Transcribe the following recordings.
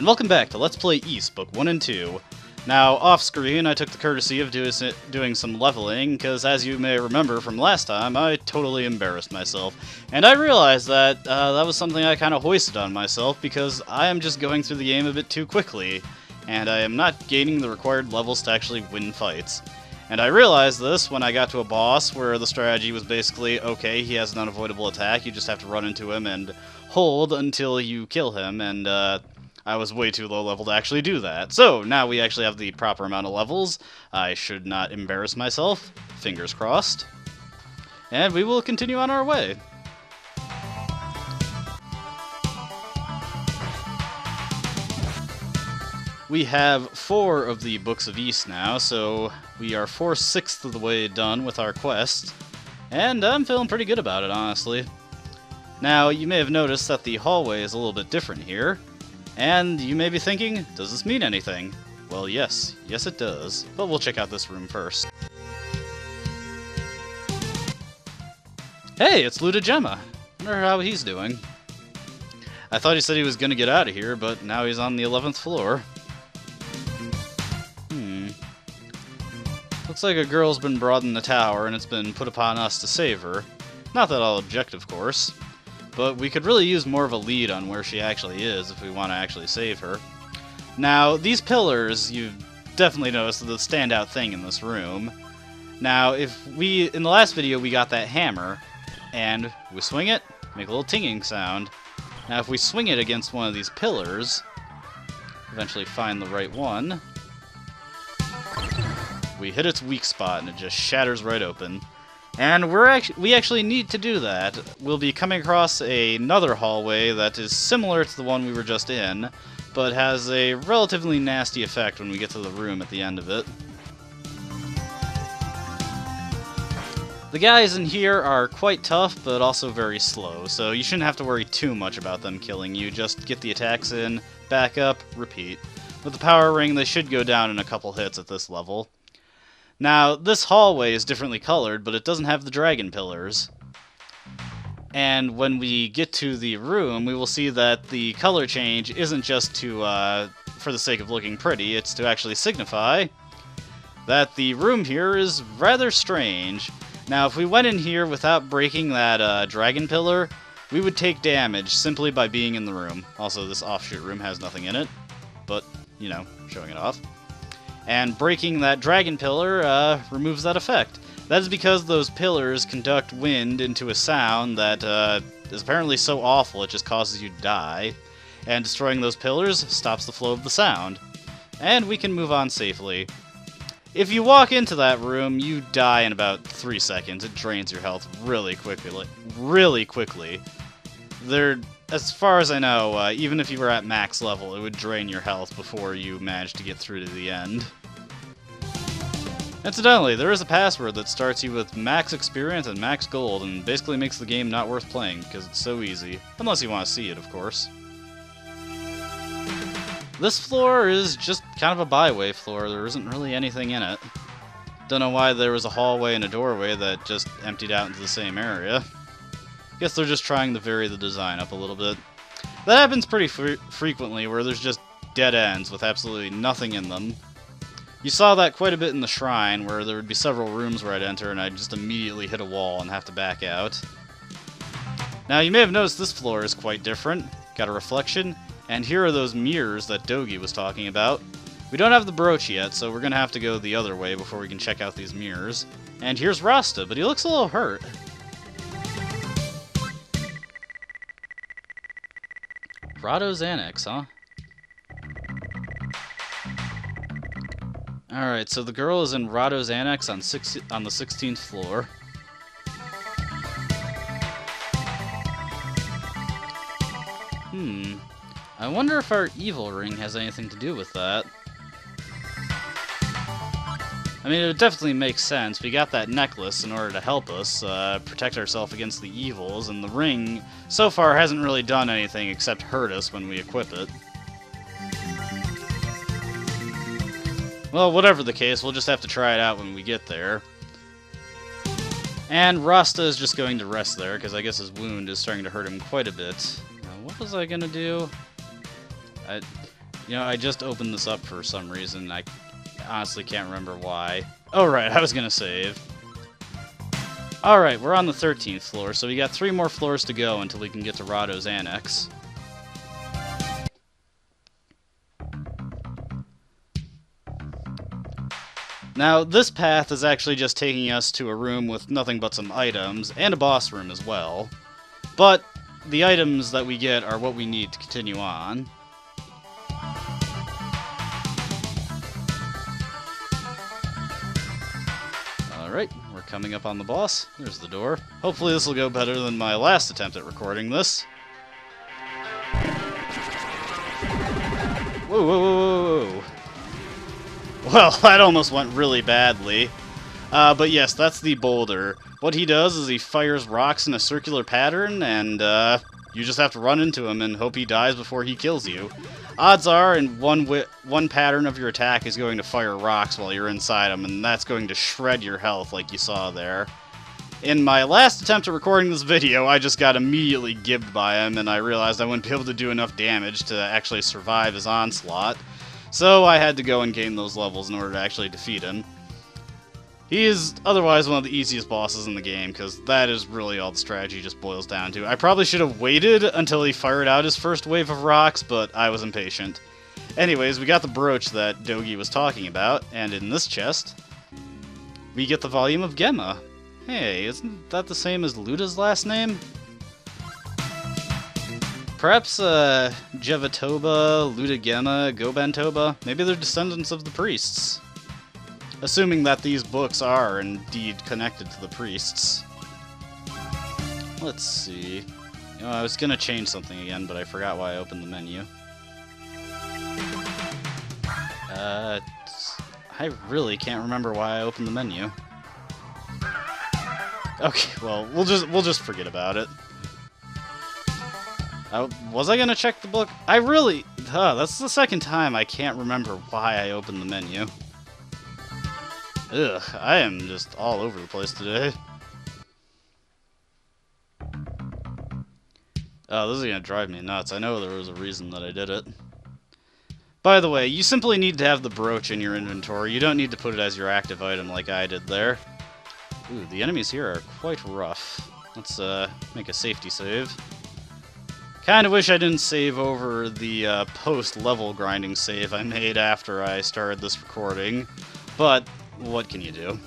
and welcome back to Let's Play East, Book 1 and 2. Now, off-screen, I took the courtesy of doing some leveling, because as you may remember from last time, I totally embarrassed myself. And I realized that that was something I kind of hoisted on myself, because I am just going through the game a bit too quickly, and I am not gaining the required levels to actually win fights. And I realized this when I got to a boss where the strategy was basically, okay, he has an unavoidable attack, you just have to run into him and hold until you kill him, and I was way too low level to actually do that. So, now we actually have the proper amount of levels. I should not embarrass myself. Fingers crossed. And we will continue on our way. We have 4 of the Books of East now, so we are 4/6 of the way done with our quest. And I'm feeling pretty good about it, honestly. Now, you may have noticed that the hallway is a little bit different here. And you may be thinking, does this mean anything? Well, yes it does. But we'll check out this room first. Hey, it's Ludogema. Wonder how he's doing. I thought he said he was gonna get out of here, but now he's on the 11th floor. Looks like a girl's been brought in the tower, and it's been put upon us to save her. Not that I'll object, of course. But we could really use more of a lead on where she actually is if we want to actually save her. Now, these pillars, you've definitely noticed, are the standout thing in this room. Now, in the last video, we got that hammer, and we swing it, make a little tinging sound. Now, if we swing it against one of these pillars, eventually find the right one, we hit its weak spot, and it just shatters right open. And we actually need to do that. We'll be coming across another hallway that is similar to the one we were just in, but has a relatively nasty effect when we get to the room at the end of it. The guys in here are quite tough, but also very slow, so you shouldn't have to worry too much about them killing you. Just get the attacks in, back up, repeat. With the power ring, they should go down in a couple hits at this level. Now, this hallway is differently colored, but it doesn't have the dragon pillars. And when we get to the room, we will see that the color change isn't just for the sake of looking pretty, it's to actually signify that the room here is rather strange. Now, if we went in here without breaking that dragon pillar, we would take damage simply by being in the room. Also, this offshoot room has nothing in it, but, you know, showing it off. And breaking that dragon pillar removes that effect. That is because those pillars conduct wind into a sound that is apparently so awful it just causes you to die. And destroying those pillars stops the flow of the sound. And we can move on safely. If you walk into that room, you die in about 3 seconds. It drains your health really quickly. As far as I know, even if you were at max level, it would drain your health before you managed to get through to the end. Incidentally, there is a password that starts you with max experience and max gold, and basically makes the game not worth playing, because it's so easy. Unless you want to see it, of course. This floor is just kind of a byway floor. There isn't really anything in it. Don't know why there was a hallway and a doorway that just emptied out into the same area. Guess they're just trying to vary the design up a little bit. That happens pretty frequently, where there's just dead ends with absolutely nothing in them. You saw that quite a bit in the shrine, where there would be several rooms where I'd enter and I'd just immediately hit a wall and have to back out. Now, you may have noticed this floor is quite different. Got a reflection, and here are those mirrors that Dogi was talking about. We don't have the brooch yet, so we're gonna have to go the other way before we can check out these mirrors. And here's Rasta, but he looks a little hurt. Rado's Annex, huh? Alright, so the girl is in Rado's Annex on the 16th floor. I wonder if our evil ring has anything to do with that. I mean, it definitely makes sense. We got that necklace in order to help us protect ourselves against the evils, and the ring so far hasn't really done anything except hurt us when we equip it. Well, whatever the case, we'll just have to try it out when we get there. And Rasta is just going to rest there, because I guess his wound is starting to hurt him quite a bit. Now, what was I gonna do? You know, I just opened this up for some reason. I honestly can't remember why. Oh, right, I was gonna save. Alright, we're on the 13th floor, so we got 3 more floors to go until we can get to Rado's Annex. Now, this path is actually just taking us to a room with nothing but some items, and a boss room as well. But the items that we get are what we need to continue on. Alright, we're coming up on the boss. There's the door. Hopefully this will go better than my last attempt at recording this. Whoa, whoa, whoa, whoa. Well, that almost went really badly. But yes, that's the boulder. What he does is he fires rocks in a circular pattern, and you just have to run into him and hope he dies before he kills you. Odds are, in one pattern of your attack is going to fire rocks while you're inside him, and that's going to shred your health like you saw there. In my last attempt at recording this video, I just got immediately gibbed by him, and I realized I wouldn't be able to do enough damage to actually survive his onslaught. So I had to go and gain those levels in order to actually defeat him. He is otherwise one of the easiest bosses in the game, because that is really all the strategy just boils down to. I probably should have waited until he fired out his first wave of rocks, but I was impatient. Anyways, we got the brooch that Dogi was talking about, and in this chest, we get the volume of Gemma. Hey, isn't that the same as Luda's last name? Perhaps, Jevatoba, Luda Gemma, Gobantoba, maybe they're descendants of the priests. Assuming that these books are indeed connected to the priests. Let's see. You know, I was gonna change something again, but I forgot why I opened the menu. I really can't remember why I opened the menu. Okay, well, we'll just forget about it. Was I gonna check the book? That's the second time I can't remember why I opened the menu. Ugh, I am just all over the place today. Oh, this is gonna drive me nuts. I know there was a reason that I did it. By the way, you simply need to have the brooch in your inventory. You don't need to put it as your active item like I did there. Ooh, the enemies here are quite rough. Let's make a safety save. Kinda wish I didn't save over the post-level grinding save I made after I started this recording, but what can you do?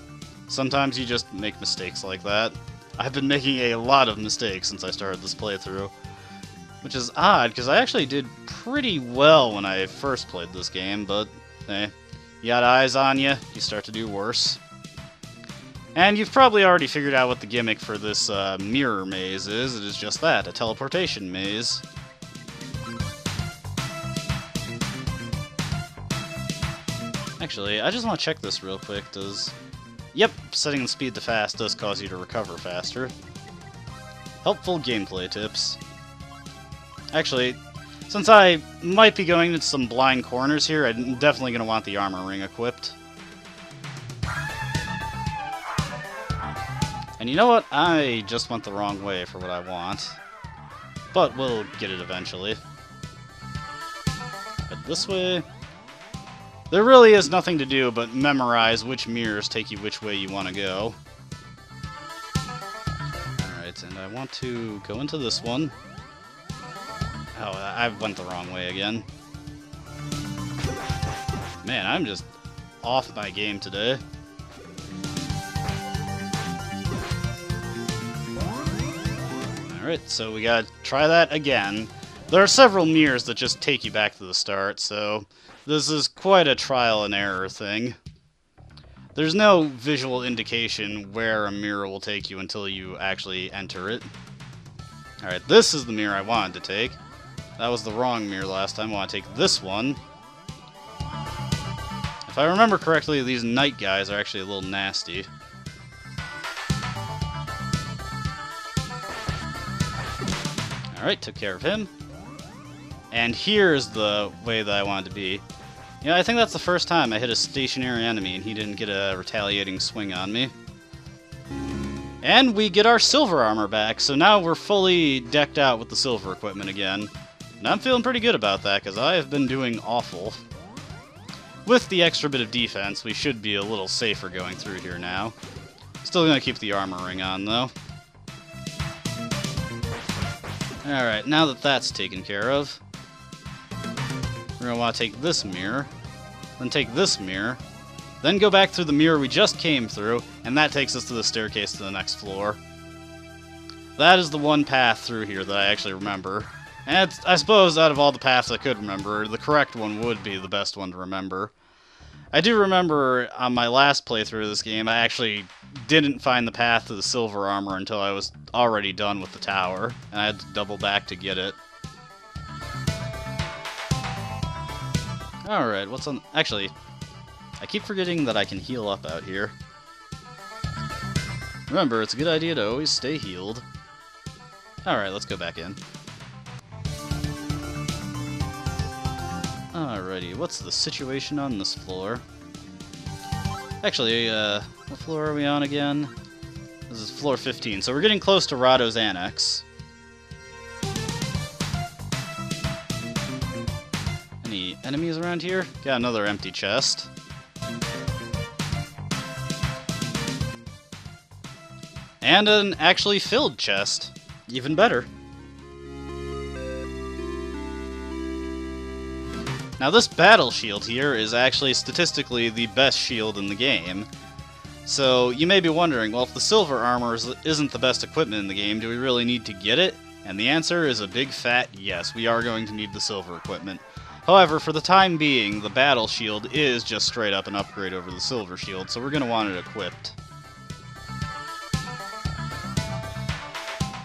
Sometimes you just make mistakes like that. I've been making a lot of mistakes since I started this playthrough, which is odd, because I actually did pretty well when I first played this game, but you got eyes on you, you start to do worse. And you've probably already figured out what the gimmick for this mirror maze is. It is just that, a teleportation maze. Actually, I just want to check this real quick. Yep, setting the speed to fast does cause you to recover faster. Helpful gameplay tips. Actually, since I might be going into some blind corners here, I'm definitely going to want the armor ring equipped. And you know what? I just went the wrong way for what I want. But we'll get it eventually. But this way... There really is nothing to do but memorize which mirrors take you which way you want to go. Alright, and I want to go into this one. Oh, I went the wrong way again. Man, I'm just off my game today. Alright, so we gotta try that again. There are several mirrors that just take you back to the start, so this is quite a trial and error thing. There's no visual indication where a mirror will take you until you actually enter it. Alright, this is the mirror I wanted to take. That was the wrong mirror last time. I want to take this one. If I remember correctly, these knight guys are actually a little nasty. Alright, took care of him. And here's the way that I wanted to be. You know, I think that's the first time I hit a stationary enemy and he didn't get a retaliating swing on me. And we get our silver armor back, so now we're fully decked out with the silver equipment again. And I'm feeling pretty good about that, because I have been doing awful. With the extra bit of defense, we should be a little safer going through here now. Still gonna keep the armor ring on, though. Alright, now that that's taken care of, we're gonna want to take this mirror, then take this mirror, then go back through the mirror we just came through, and that takes us to the staircase to the next floor. That is the one path through here that I actually remember. And I suppose out of all the paths I could remember, the correct one would be the best one to remember. I do remember on my last playthrough of this game, I actually didn't find the path to the silver armor until I was already done with the tower, and I had to double back to get it. Alright, what's on... Actually, I keep forgetting that I can heal up out here. Remember, it's a good idea to always stay healed. Alright, let's go back in. Alrighty, what's the situation on this floor? Actually, what floor are we on again? This is floor 15, so we're getting close to Rado's Annex. Any enemies around here? Got another empty chest. And an actually filled chest. Even better. Now this battle shield here is actually statistically the best shield in the game. So you may be wondering, well, if the silver armor isn't the best equipment in the game, do we really need to get it? And the answer is a big fat yes, we are going to need the silver equipment. However, for the time being, the battle shield is just straight up an upgrade over the silver shield, so we're going to want it equipped.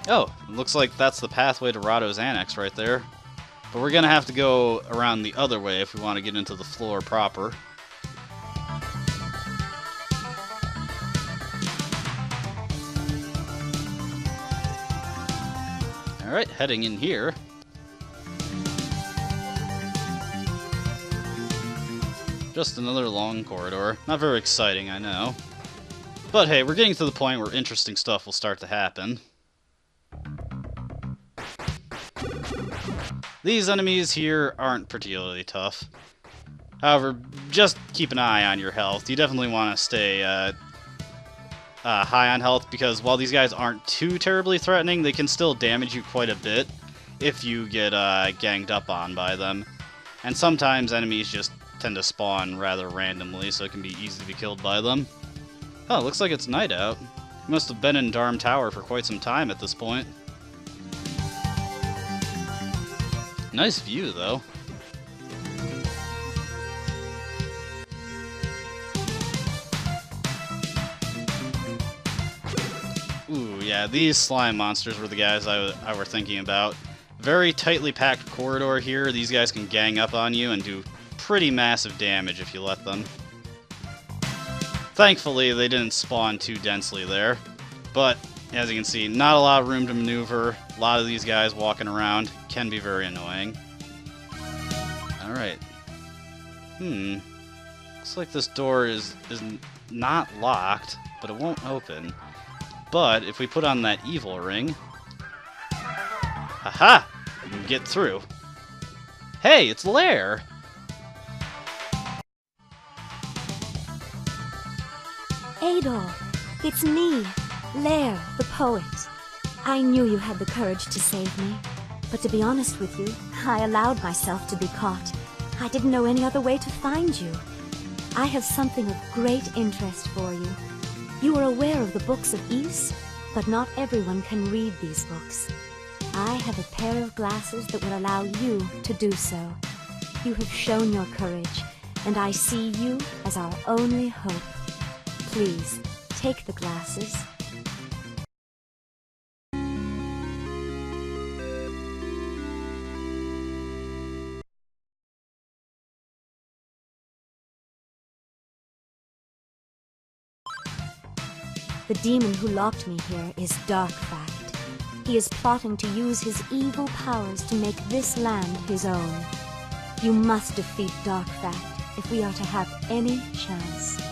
Oh, it looks like that's the pathway to Rado's Annex right there. But we're going to have to go around the other way if we want to get into the floor proper. Alright, heading in here. Just another long corridor. Not very exciting, I know. But hey, we're getting to the point where interesting stuff will start to happen. These enemies here aren't particularly tough. However, just keep an eye on your health. You definitely want to stay high on health, because while these guys aren't too terribly threatening, they can still damage you quite a bit if you get ganged up on by them. And sometimes enemies just tend to spawn rather randomly, so it can be easy to be killed by them. Oh, looks like it's night out. You must have been in Darm Tower for quite some time at this point. Nice view, though. Ooh, yeah, these slime monsters were the guys I were thinking about. Very tightly packed corridor here. These guys can gang up on you and do pretty massive damage if you let them. Thankfully, they didn't spawn too densely there. But, as you can see, not a lot of room to maneuver. A lot of these guys walking around can be very annoying. Alright. Looks like this door is not locked, but it won't open. But if we put on that evil ring... Haha! We can get through. Hey, it's Lair! Adolf, it's me, Lair, the poet. I knew you had the courage to save me, but to be honest with you, I allowed myself to be caught. I didn't know any other way to find you. I have something of great interest for you. You are aware of the books of Ys, but not everyone can read these books. I have a pair of glasses that will allow you to do so. You have shown your courage, and I see you as our only hope. Please, take the glasses. The demon who locked me here is Darkfact. He is plotting to use his evil powers to make this land his own. You must defeat Darkfact if we are to have any chance.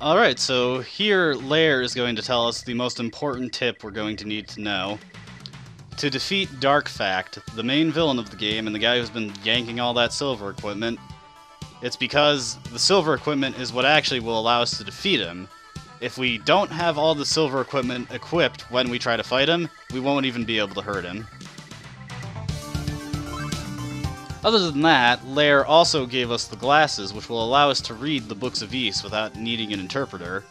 Alright, so here Lair is going to tell us the most important tip we're going to need to know. To defeat Darkfact, the main villain of the game and the guy who's been yanking all that silver equipment, it's because the silver equipment is what actually will allow us to defeat him. If we don't have all the silver equipment equipped when we try to fight him, we won't even be able to hurt him. Other than that, Lair also gave us the glasses, which will allow us to read the Books of Ys without needing an interpreter.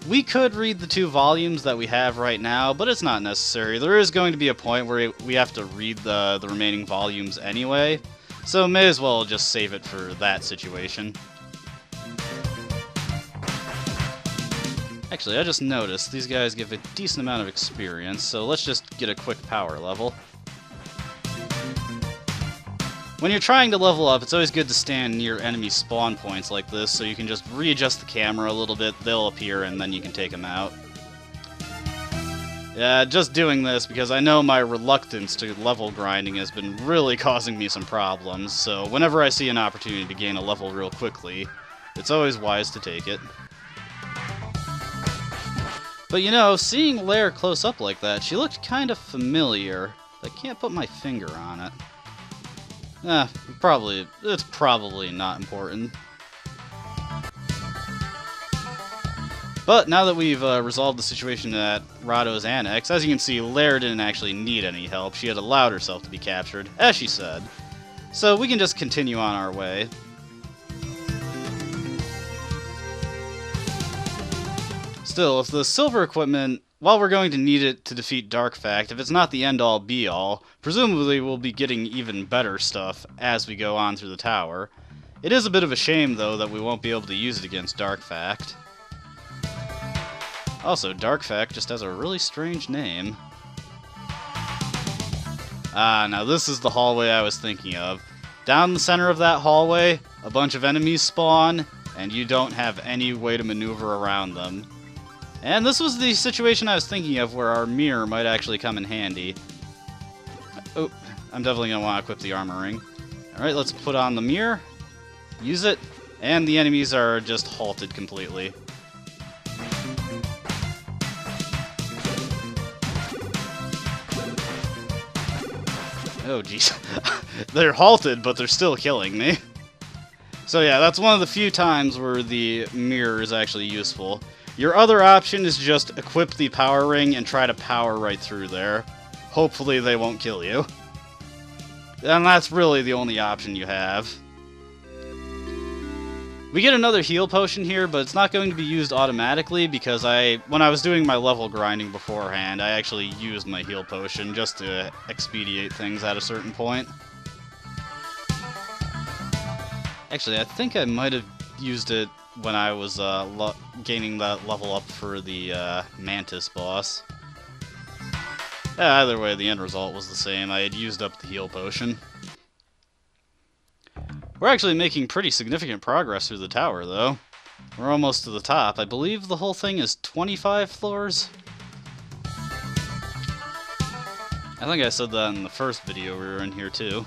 We could read the 2 volumes that we have right now, but it's not necessary. There is going to be a point where we have to read the remaining volumes anyway, so may as well just save it for that situation. Actually, I just noticed these guys give a decent amount of experience, so let's just get a quick power level. When you're trying to level up, it's always good to stand near enemy spawn points like this, so you can just readjust the camera a little bit, they'll appear, and then you can take them out. Yeah, just doing this because I know my reluctance to level grinding has been really causing me some problems, so whenever I see an opportunity to gain a level real quickly, it's always wise to take it. But you know, seeing Lair close up like that, she looked kind of familiar. I can't put my finger on it. It's probably not important. But now that we've resolved the situation at Rahdo's Annex, as you can see, Lair didn't actually need any help. She had allowed herself to be captured, as she said. So we can just continue on our way. Still, if the silver equipment, while we're going to need it to defeat Darkfact, if it's not the end-all be-all, presumably we'll be getting even better stuff as we go on through the tower. It is a bit of a shame, though, that we won't be able to use it against Darkfact. Also, Darkfact just has a really strange name. Ah, now this is the hallway I was thinking of. Down the center of that hallway, a bunch of enemies spawn, and you don't have any way to maneuver around them. And this was the situation I was thinking of where our mirror might actually come in handy. Oh, I'm definitely going to want to equip the armor ring. Alright, let's put on the mirror, use it, and the enemies are just halted completely. Oh jeez. They're halted, but they're still killing me. So yeah, that's one of the few times where the mirror is actually useful. Your other option is just equip the power ring and try to power right through there. Hopefully they won't kill you. And that's really the only option you have. We get another heal potion here, but it's not going to be used automatically because when I was doing my level grinding beforehand, I actually used my heal potion just to expedite things at a certain point. Actually, I think I might have used it when I was gaining that level up for the Mantis boss. Either way, the end result was the same. I had used up the heal potion. We're actually making pretty significant progress through the tower, though. We're almost to the top. I believe the whole thing is 25 floors? I think I said that in the first video we were in here, too.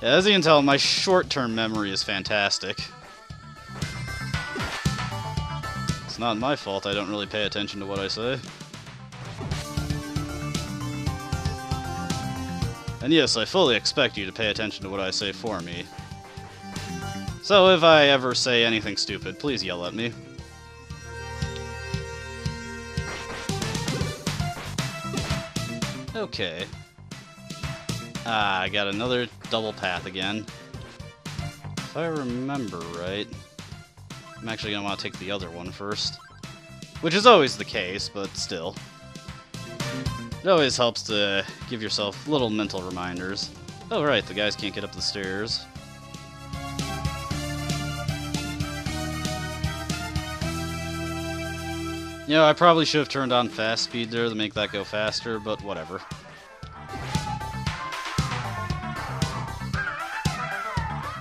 Yeah, as you can tell, my short-term memory is fantastic. It's not my fault I don't really pay attention to what I say. And yes, I fully expect you to pay attention to what I say for me. So if I ever say anything stupid, please yell at me. Okay. I got another double path again. If I remember right, I'm actually going to want to take the other one first. Which is always the case, but still. It always helps to give yourself little mental reminders. Oh right, the guys can't get up the stairs. You know, I probably should have turned on fast speed there to make that go faster, but whatever.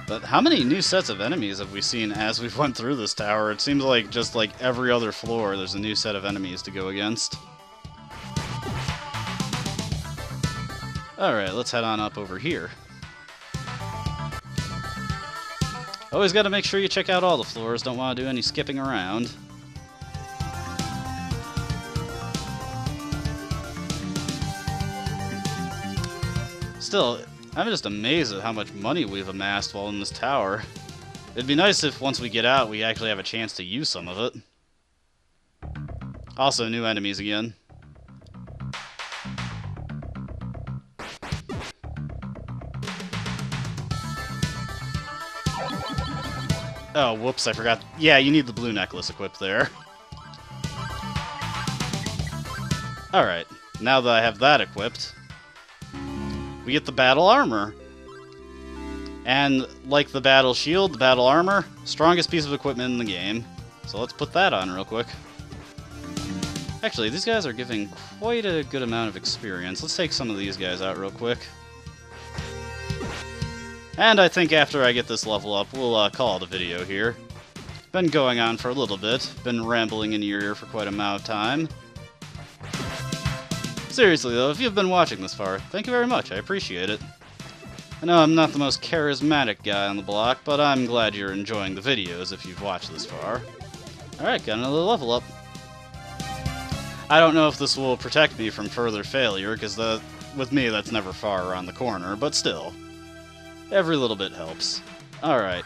But how many new sets of enemies have we seen as we've went through this tower? It seems like just like every other floor there's a new set of enemies to go against. Alright, let's head on up over here. Always got to make sure you check out all the floors, don't want to do any skipping around. Still, I'm just amazed at how much money we've amassed while in this tower. It'd be nice if once we get out, we actually have a chance to use some of it. Also, new enemies again. Oh, whoops, I forgot. Yeah, you need the blue necklace equipped there. Alright, now that I have that equipped, we get the battle armor. And like the battle shield, the battle armor, strongest piece of equipment in the game. So let's put that on real quick. Actually, these guys are giving quite a good amount of experience. Let's take some of these guys out real quick. And I think after I get this level up, we'll call it a video here. Been going on for a little bit, been rambling in your ear for quite a amount of time. Seriously though, if you've been watching this far, thank you very much, I appreciate it. I know I'm not the most charismatic guy on the block, but I'm glad you're enjoying the videos if you've watched this far. Alright, got another level up. I don't know if this will protect me from further failure, because with me that's never far around the corner, but still. Every little bit helps. Alright,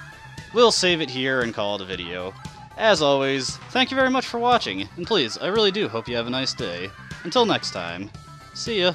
we'll save it here and call it a video. As always, thank you very much for watching, and please, I really do hope you have a nice day. Until next time, see ya!